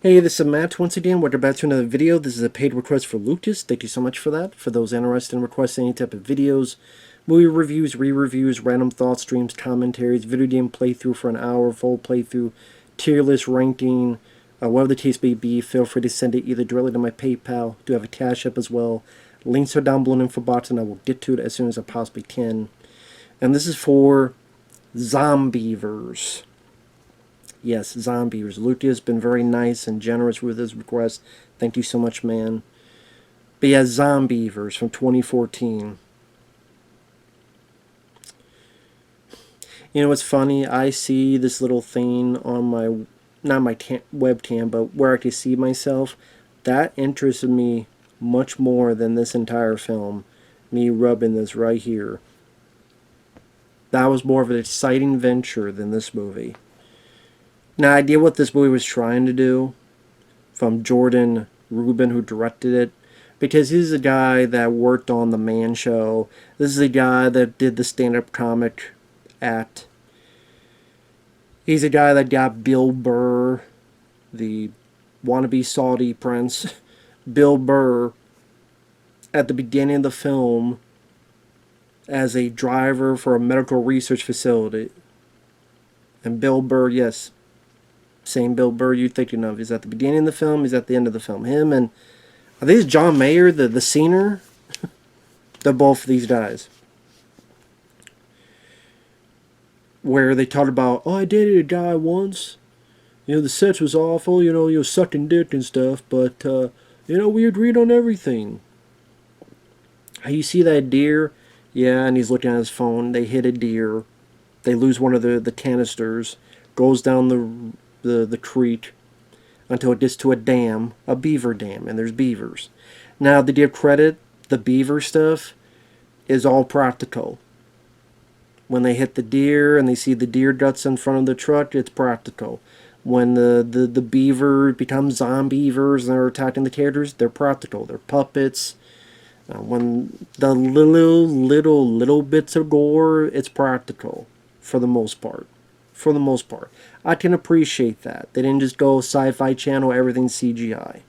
Hey, this is Matt once again. Welcome back to another video. This is a paid request for Lucas. Thank you so much for that. For those interested in requesting any type of videos, movie reviews, re-reviews, random thoughts, streams, commentaries, video game playthrough for an hour, full playthrough, tier list ranking, whatever the case may be, feel free to send it either directly to my PayPal. I do have a CashApp as well. Links are down below in the info box, and I will get to it as soon as I possibly can. And this is for Zombeavers. Yes, Zombeavers. Lucas has been very nice and generous with his request. Thank you so much, man. But yeah, Zombeavers from 2014. You know what's funny? I see this little thing on my, not my webcam, but where I can see myself. That interested me much more than this entire film. Me rubbing this right here. That was more of an exciting venture than this movie. Now, I get what this movie was trying to do from Jordan Rubin, who directed it, because he's a guy that worked on The Man Show. This is a guy that did the stand-up comic act. He's a guy that got Bill Burr, the wannabe Saudi prince, Bill Burr, at the beginning of the film as a driver for a medical research facility. And Bill Burr, yes, same Bill Burr you're thinking of. He's at the beginning of the film, he's at the end of the film. Him and, I think it's John Mayer, the singer. They're both these guys. Where they talked about, oh, I dated a guy once. You know, the sex was awful, you know, sucking dick and stuff, but, you know, we agreed on everything. You see that deer? Yeah, and he's looking at his phone. They hit a deer. They lose one of the canisters. Goes down the creek until it gets to a dam, a beaver dam, and there's beavers. Now, to give credit, the beaver stuff is all practical. When they hit the deer and they see the deer guts in front of the truck, it's practical. When the beaver becomes zombeavers and they're attacking the characters, they're practical. They're puppets. When the little bits of gore, it's practical for the most part. For the most part. I can appreciate that. They didn't just go Sci-Fi Channel, everything's CGI.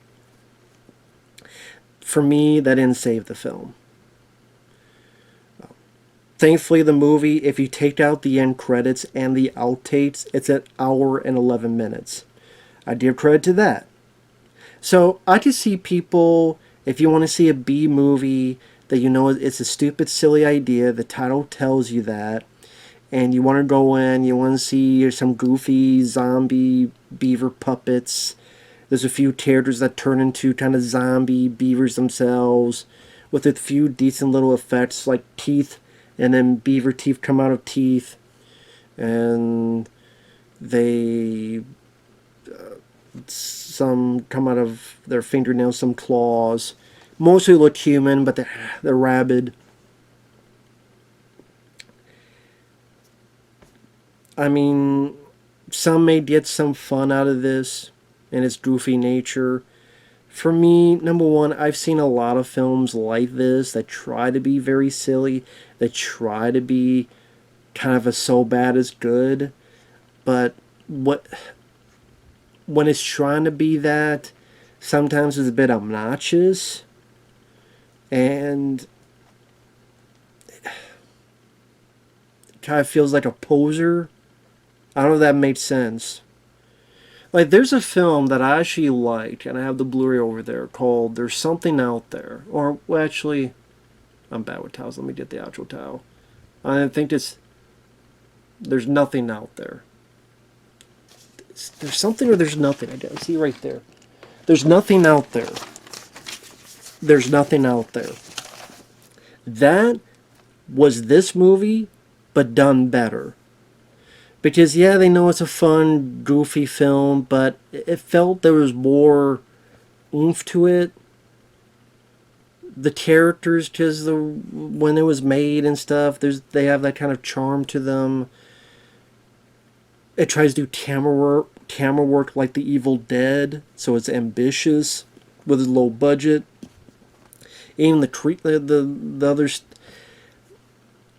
For me, that didn't save the film. Thankfully, the movie, if you take out the end credits and the outtakes, it's an hour and 11 minutes. I give credit to that. So, I can see people, if you want to see a B movie, that you know it's a stupid, silly idea, the title tells you that, and you want to go in, you want to see some goofy zombie beaver puppets. There's a few characters that turn into kind of zombie beavers themselves, with a few decent little effects like teeth, and then beaver teeth come out of teeth, and they some come out of their fingernails, some claws. Mostly look human, but they're rabid. I mean, some may get some fun out of this and its goofy nature. For me, number one, I've seen a lot of films like this that try to be very silly, that try to be kind of a so bad as good, but when it's trying to be that, sometimes it's a bit obnoxious, and it kind of feels like a poser. I don't know if that makes sense. Like, there's a film that I actually liked, and I have the Blu-ray over there, called There's Something Out There. Or, well, actually, I'm bad with towels. Let me get the actual towel. I think it's There's Nothing Out There. There's something or there's nothing, I guess. See right there. There's nothing out there. There's nothing out there. That was this movie, but done better. Because, yeah, they know it's a fun, goofy film, but it felt there was more oomph to it. The characters, because when it was made and stuff, they have that kind of charm to them. It tries to do camera work like The Evil Dead, so it's ambitious with a low budget. Even the others,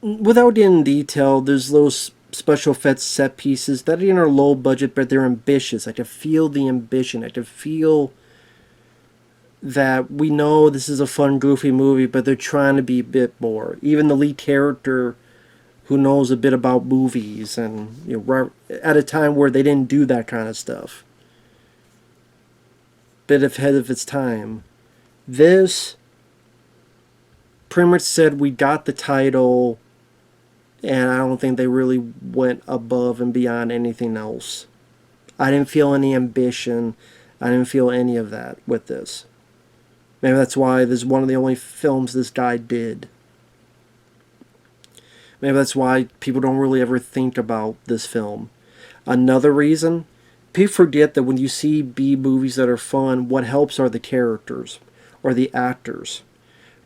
without getting in detail, there's little special effects set pieces that are low budget, but they're ambitious. I can feel the ambition. I can feel that we know this is a fun, goofy movie, but they're trying to be a bit more. Even the lead character, who knows a bit about movies, and at a time where they didn't do that kind of stuff, bit ahead of its time. This pretty much said we got the title, and I don't think they really went above and beyond anything else. I didn't feel any ambition. I didn't feel any of that with this. Maybe that's why this is one of the only films this guy did. Maybe that's why people don't really ever think about this film. Another reason, people forget that when you see B movies that are fun, what helps are the characters or the actors.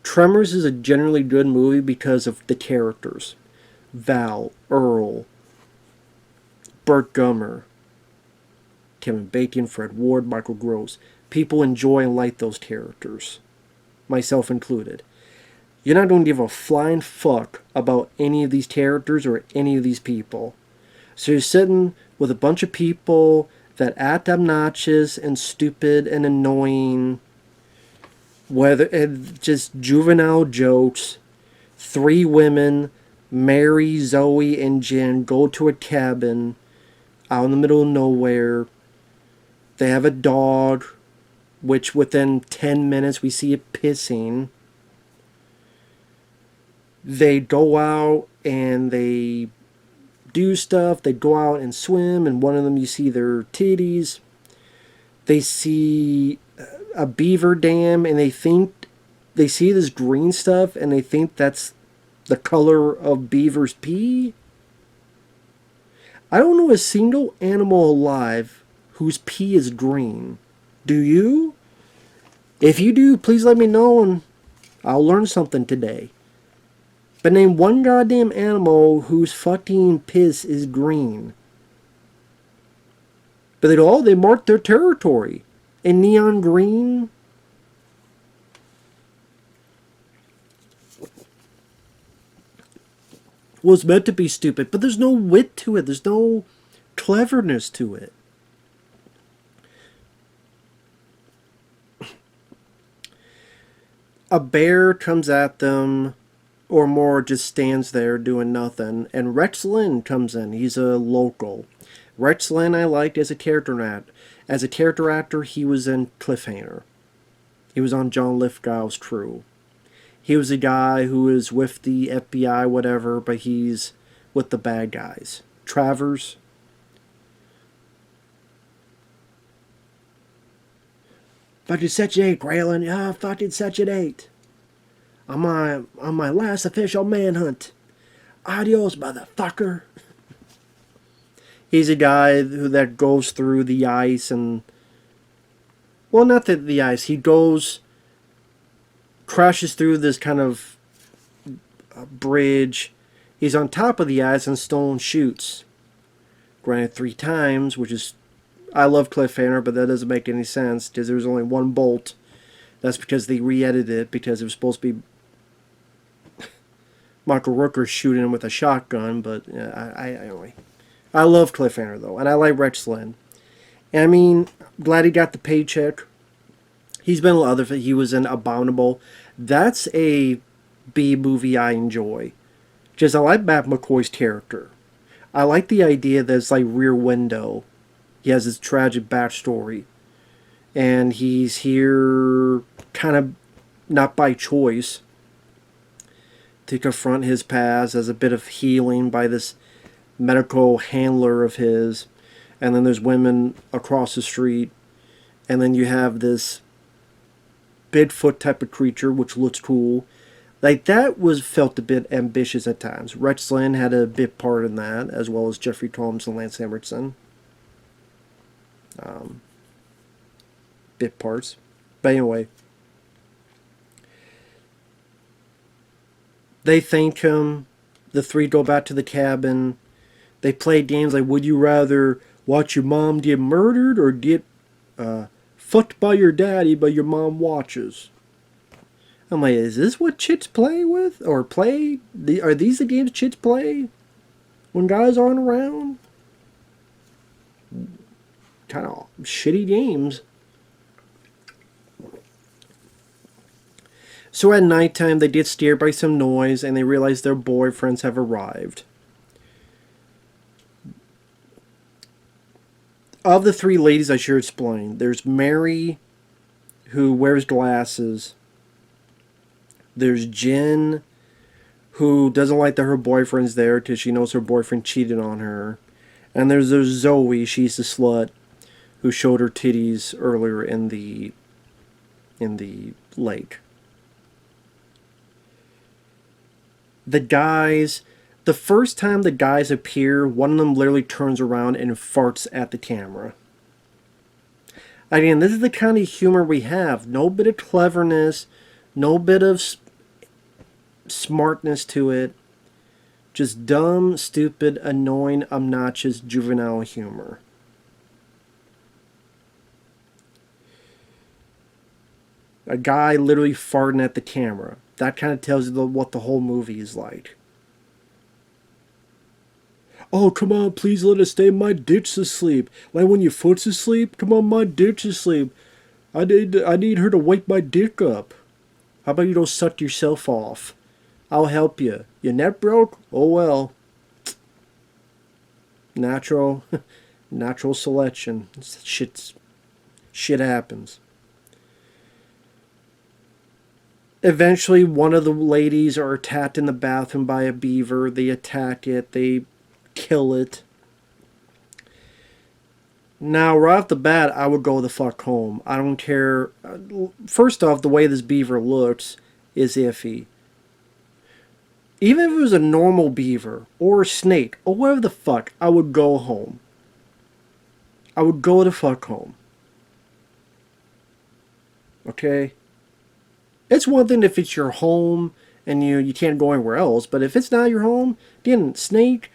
Tremors is a generally good movie because of the characters. Val, Earl, Burt Gummer, Kevin Bacon, Fred Ward, Michael Gross. People enjoy and like those characters, myself included. You're not going to give a flying fuck about any of these characters or any of these people. So you're sitting with a bunch of people that act obnoxious and stupid and annoying, whether just juvenile jokes. 3 women, Mary, Zoe, and Jen, go to a cabin out in the middle of nowhere. They have a dog, which within 10 minutes we see it pissing. They go out and they do stuff. They go out and swim, and one of them you see their titties. They see a beaver dam, and they see this green stuff, and they think that's the color of beavers' pee. I don't know a single animal alive whose pee is green. Do you? If you do, please let me know and I'll learn something today. But name one goddamn animal whose fucking piss is green. But they mark their territory in neon green. Well, it's meant to be stupid, but there's no wit to it. There's no cleverness to it. A bear comes at them, or more just stands there doing nothing, and Rex Linn comes in. He's a local. Rex Linn I liked as a character actor. As a character actor, he was in Cliffhanger. He was on John Lithgow's crew. He was a guy who is with the FBI, whatever, but he's with the bad guys. Travers. Fucking Section 8, Graylin. Ah, fucking Section 8. On my last official manhunt. Adios, motherfucker. He's a guy that goes through the ice and... Well, not the ice. He crashes through this kind of bridge. He's on top of the ice and stone shoots. Granted 3 times, which is... I love Cliffhanger, but that doesn't make any sense because there was only 1 bolt. That's because they re-edited it because it was supposed to be Michael Rooker shooting him with a shotgun, but anyway. I love Cliffhanger, though, and I like Rex Linn. And I mean, glad he got the paycheck. He's been in other things. He was in Abominable. That's a B movie I enjoy. Just I like Matt McCoy's character. I like the idea that it's like Rear Window. He has this tragic backstory. And he's here kind of not by choice to confront his past as a bit of healing by this medical handler of his. And then there's women across the street. And then you have this Bigfoot type of creature, which looks cool. Like, that felt a bit ambitious at times. Rex Linn had a bit part in that, as well as Jeffrey Combs and Lance Henriksen. Bit parts. But anyway. They thank him. The 3 go back to the cabin. They play games like, would you rather watch your mom get murdered or get fucked by your daddy but your mom watches? I'm like, is this what chits play with? Or play? Are these the games chits play? when guys aren't around, kind of shitty games. So at nighttime, they get scared by some noise and they realize their boyfriends have arrived. Of the three ladies I should explain, there's Mary, who wears glasses. There's Jen, who doesn't like that her boyfriend's there because she knows her boyfriend cheated on her. And there's Zoe, she's the slut, who showed her titties earlier in the lake. The guys, the first time the guys appear, one of them literally turns around and farts at the camera. Again, this is the kind of humor we have. No bit of cleverness, no bit of smartness to it. Just dumb, stupid, annoying, obnoxious, juvenile humor. A guy literally farting at the camera. That kind of tells you what the whole movie is like. Oh, come on, please let us stay. My dick's asleep. Like when your foot's asleep? Come on, my dick's asleep. I need her to wake my dick up. How about you don't suck yourself off? I'll help you. Your neck broke? Oh well. Natural selection. Shit happens. Eventually, one of the ladies are attacked in the bathroom by a beaver. They attack it. They kill it. Now, right off the bat, I would go the fuck home. I don't care. First off, the way this beaver looks is iffy. Even if it was a normal beaver or a snake or whatever the fuck, I would go home. I would go the fuck home. Okay? It's one thing if it's your home and you can't go anywhere else, but if it's not your home, again, snake,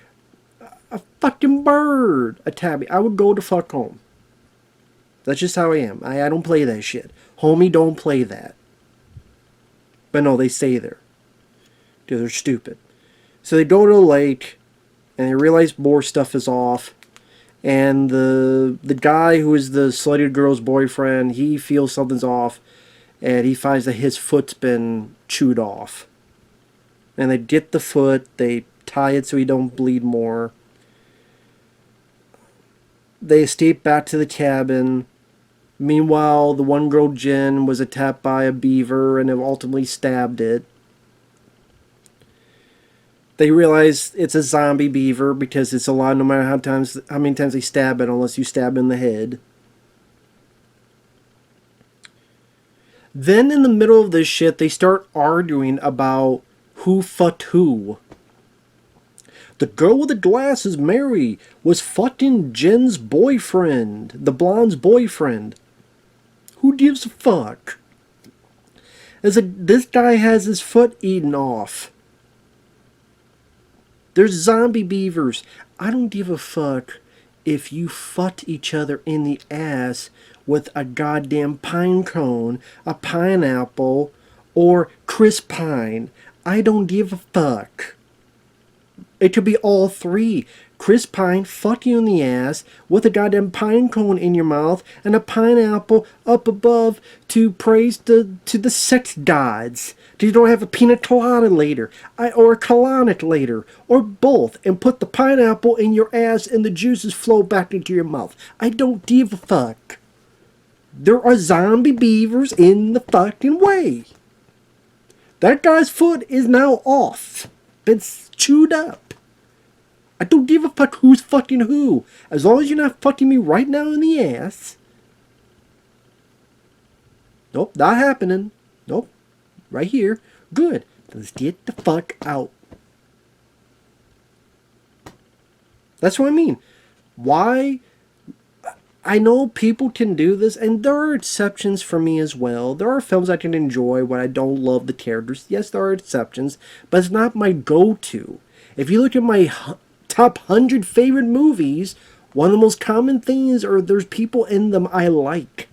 a fucking bird, a tabby, I would go the fuck home. That's just how I am. I don't play that shit. Homie, don't play that. But no, they stay there. Because they're stupid. So they go to the lake, and they realize more stuff is off. And the guy who is the slutty girl's boyfriend, he feels something's off. And he finds that his foot's been chewed off. And they get the foot, they tie it so he don't bleed more. They escape back to the cabin. Meanwhile, the one girl, Jen, was attacked by a beaver and ultimately stabbed it. They realize it's a zombie beaver because it's alive no matter how many times they stab it, unless you stab in the head. Then in the middle of this shit, they start arguing about who fucked who. The girl with the glasses, Mary, was fucking Jen's boyfriend. The blonde's boyfriend. Who gives a fuck? This guy has his foot eaten off. There's zombie beavers. I don't give a fuck if you fucked each other in the ass with a goddamn pine cone, a pineapple, or Chris Pine. I don't give a fuck. It could be all three. Chris Pine fuck you in the ass with a goddamn pine cone in your mouth and a pineapple up above to praise to the sex gods. You don't have a pina colada later, or a colonic later, or both, and put the pineapple in your ass and the juices flow back into your mouth. I don't give a fuck. There are zombie beavers in the fucking way. That guy's foot is now off. It's chewed up. I don't give a fuck who's fucking who. As long as you're not fucking me right now in the ass. Nope, not happening. Nope. Right here. Good. Let's get the fuck out. That's what I mean. Why? I know people can do this, and there are exceptions for me as well. There are films I can enjoy when I don't love the characters. Yes, there are exceptions, but it's not my go-to. If you look at my top 100 favorite movies, one of the most common things are there's people in them I like.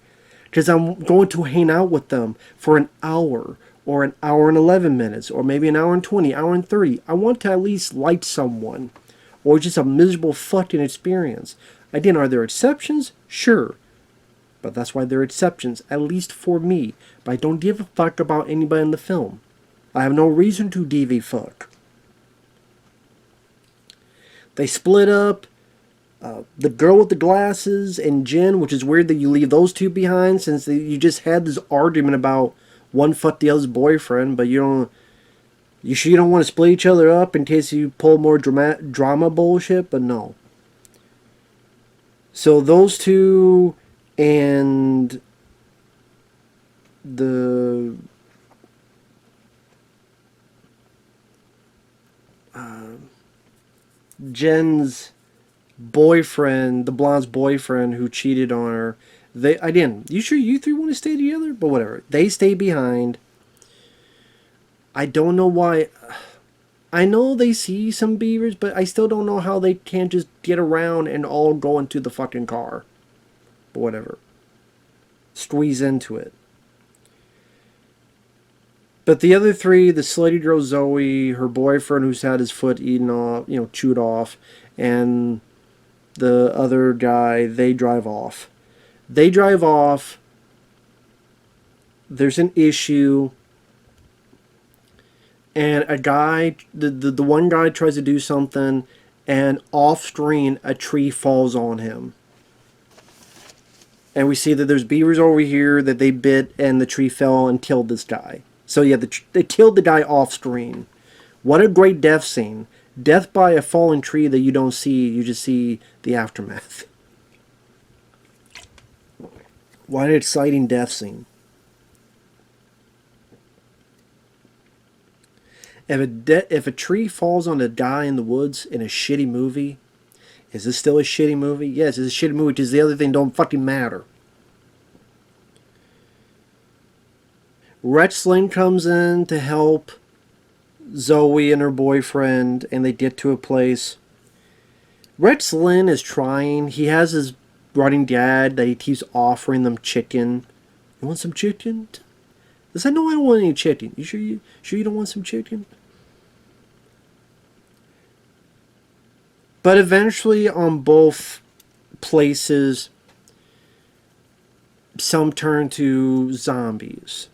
Because I'm going to hang out with them for an hour, or an hour and 11 minutes, or maybe an hour and 20, hour and 30. I want to at least like someone. or just a miserable fucking experience. Again, are there exceptions? Sure. But that's why they're exceptions, at least for me. But I don't give a fuck about anybody in the film. I have no reason to give a fuck. They split up. The girl with the glasses and Jen, which is weird that you leave those two behind since you just had this argument about one fucked the other's boyfriend, but you sure you don't want to split each other up in case you pull more drama bullshit? But no. So those two and the Jen's boyfriend, the blonde's boyfriend who cheated on her. You sure you three want to stay together? But whatever. They stay behind. I don't know why. I know they see some beavers, but I still don't know how they can't just get around and all go into the fucking car. But whatever. Squeeze into it. But the other three, the slutty girl Zoe, her boyfriend who's had his foot eaten off, chewed off, and the other guy, they drive off. There's an issue. And a guy, the one guy tries to do something, and off screen, a tree falls on him. And we see that there's beavers over here that they bit, and the tree fell and killed this guy. So yeah, they killed the guy off screen. What a great death scene. Death by a fallen tree that you don't see, you just see the aftermath. What an exciting death scene. If a tree falls on a guy in the woods in a shitty movie, is this still a shitty movie? Yes, it's a shitty movie because the other thing don't fucking matter. Rex Lynn comes in to help Zoe and her boyfriend, and they get to a place. Rex Lynn is trying. He has his running dad that he keeps offering them chicken. You want some chicken? He said, no, I don't want any chicken. You sure you don't want some chicken? But eventually, on both places, some turn to zombies.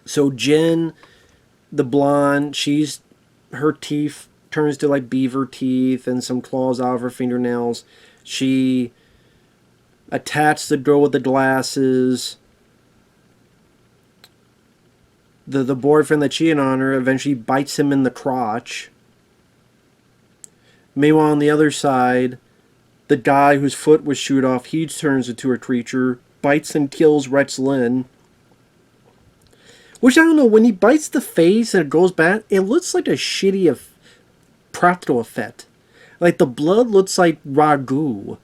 So Jen, the blonde, her teeth turns to like beaver teeth and some claws out of her fingernails. She attacks the girl with the glasses. The boyfriend that cheated on her eventually bites him in the crotch. Meanwhile, on the other side, the guy whose foot was chewed off, he turns into a creature, bites and kills Rex Lynn. Which, I don't know, when he bites the face and it goes back, it looks like a shitty practical effect. Like, the blood looks like ragu.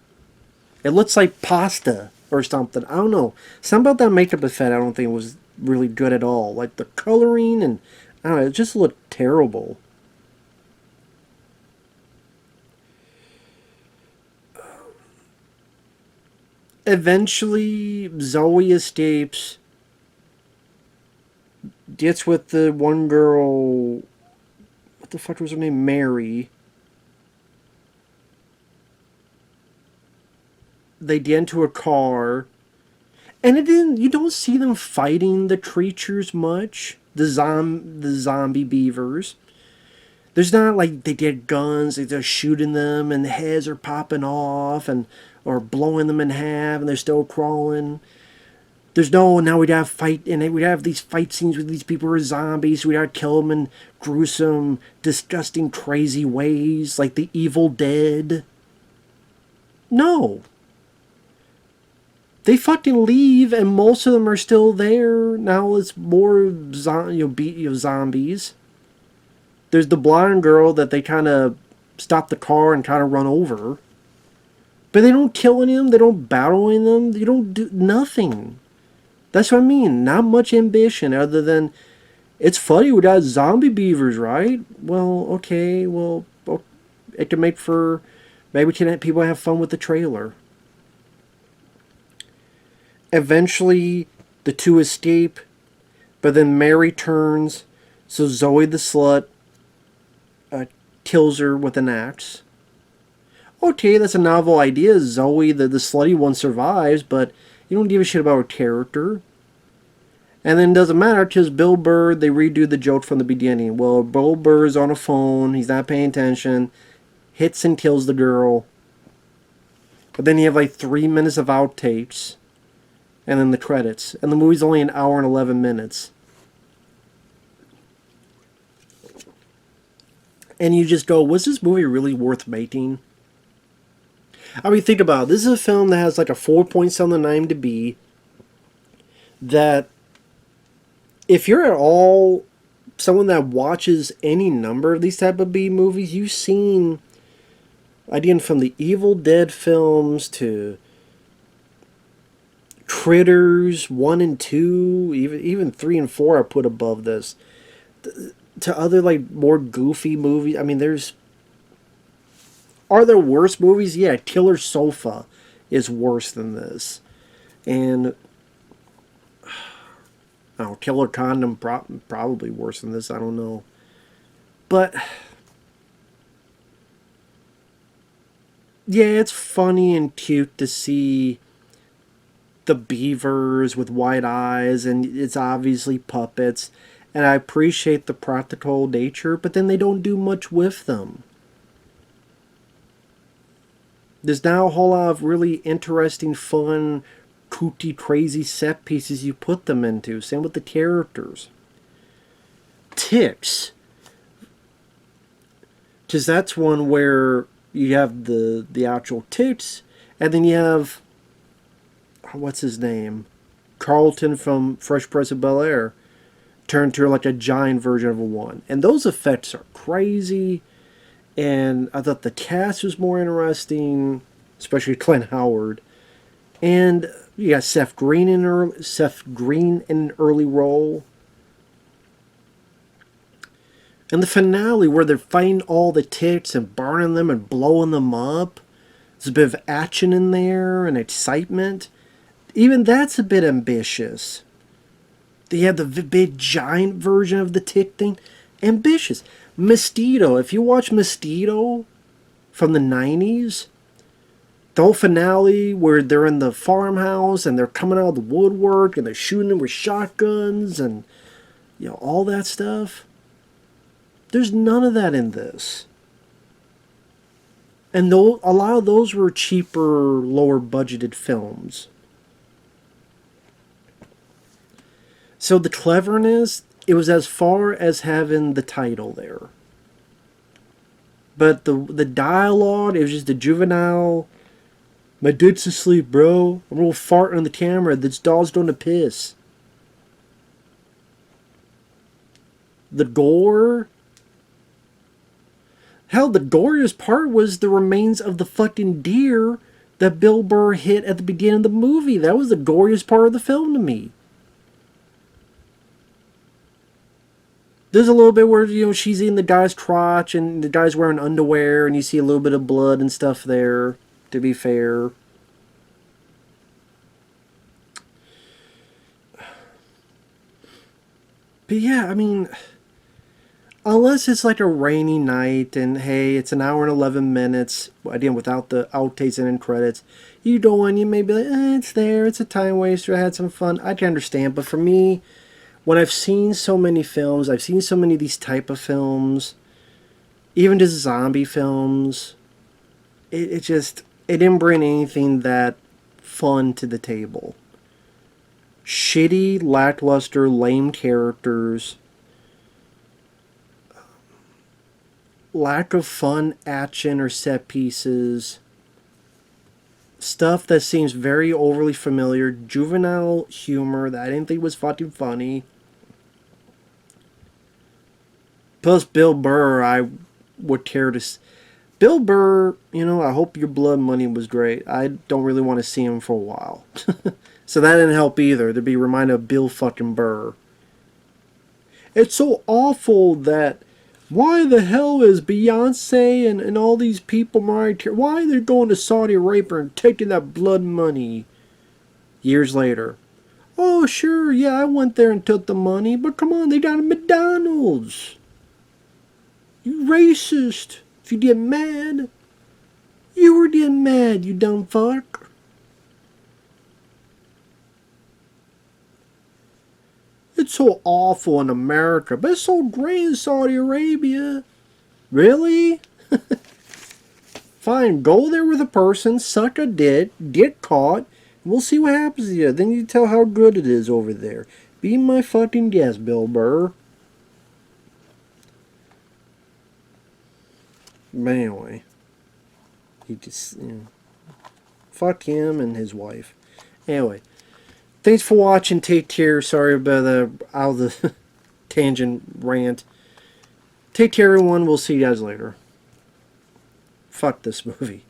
It looks like pasta or something. I don't know. Something about that makeup effect I don't think was really good at all. Like, the coloring and, I don't know, it just looked terrible. Eventually, Zoe escapes, gets with the one girl, what the fuck was her name? Mary. They get into a car, and you don't see them fighting the creatures much, the zombie beavers. There's not like they get guns, they're shooting them, and the heads are popping off, or blowing them in half, and they're still crawling. There's no, now we gotta fight, and we have these fight scenes with these people who are zombies, so we gotta kill them in gruesome, disgusting, crazy ways, like the Evil Dead. No. They fucking leave, and most of them are still there. Now it's more zombies. There's the blonde girl that they kind of stop the car and kind of run over. But they don't kill any of them. They don't battle any of them. You don't do nothing. That's what I mean. Not much ambition other than, it's funny, we got zombie beavers, right? Well, okay. Well, it can make for, maybe people have fun with the trailer. Eventually, the two escape. But then Mary turns. So Zoe the slut kills her with an axe. Okay, that's a novel idea. Zoe, the slutty one, survives, but you don't give a shit about her character. And then it doesn't matter because Bill Burr, they redo the joke from the beginning. Well, Bill Burr's on a phone, he's not paying attention, hits and kills the girl. But then you have like 3 minutes of outtakes, and then the credits. And the movie's only an hour and 11 minutes. And you just go, was this movie really worth making? I mean, think about it. This is a film that has like a 4.7 on IMDb. That, if you're at all someone that watches any number of these type of B movies, you've seen, again, from the Evil Dead films to Critters 1 and 2, even 3 and 4 I put above this, to other like more goofy movies. I mean, are there worse movies? Yeah, Killer Sofa is worse than this. And oh, Killer Condom probably worse than this. I don't know. But yeah, it's funny and cute to see the beavers with white eyes, and it's obviously puppets. And I appreciate the practical nature, but then they don't do much with them. There's now a whole lot of really interesting, fun, kooky, crazy set pieces you put them into. Same with the characters. Ticks. Because that's one where you have the actual ticks, and then you have, what's his name? Carlton from Fresh Prince of Bel-Air turned to like a giant version of a one. And those effects are crazy. And I thought the cast was more interesting, especially Clint Howard. And you got Seth Green in an early role. And the finale where they're fighting all the ticks and burning them and blowing them up. There's a bit of action in there and excitement. Even that's a bit ambitious. They had the big giant version of the tick thing. Ambitious. Mosquito. If you watch Mosquito from the 90s, the whole finale where they're in the farmhouse and they're coming out of the woodwork and they're shooting them with shotguns and, you know, all that stuff. There's none of that in this. And a lot of those were cheaper, lower budgeted films. So the cleverness, it was as far as having the title there. But the dialogue, it was just a juvenile, my dick's asleep, bro. I'm a little farting on the camera. This dog's going to piss. The gore. Hell, the goriest part was the remains of the fucking deer that Bill Burr hit at the beginning of the movie. That was the goriest part of the film to me. There's a little bit where, you know, she's eating the guy's crotch and the guy's wearing underwear and you see a little bit of blood and stuff there, to be fair. But yeah, I mean, unless it's like a rainy night and hey, it's an hour and 11 minutes, again, without the outtakes and end credits, you go in, you may be like, it's there, it's a time waster, I had some fun. I can understand, but for me, when I've seen so many films, I've seen so many of these type of films, even just zombie films, it didn't bring anything that fun to the table. Shitty, lackluster, lame characters, lack of fun action or set pieces, stuff that seems very overly familiar, juvenile humor that I didn't think was fucking funny. Plus Bill Burr, I would care to... Bill Burr, you know, I hope Your Blood Money was great. I don't really want to see him for a while. So that didn't help either, to be reminded of Bill fucking Burr. It's so awful that... Why the hell is Beyonce and all these people, Mariah Carey, why are they going to Saudi Arabia and taking that blood money years later? Oh, sure, yeah, I went there and took the money, but come on, they got a McDonald's. You racist. If you get mad. You were getting mad, you dumb fuck. It's so awful in America, but it's so great in Saudi Arabia. Really? Fine, go there with a person, suck a dick, get caught, and we'll see what happens to you. Then you tell how good it is over there. Be my fucking guest, Bill Burr. But anyway, he just, fuck him and his wife. Anyway, thanks for watching. Take care. Sorry about the out of the tangent rant. Take care, everyone. We'll see you guys later. Fuck this movie.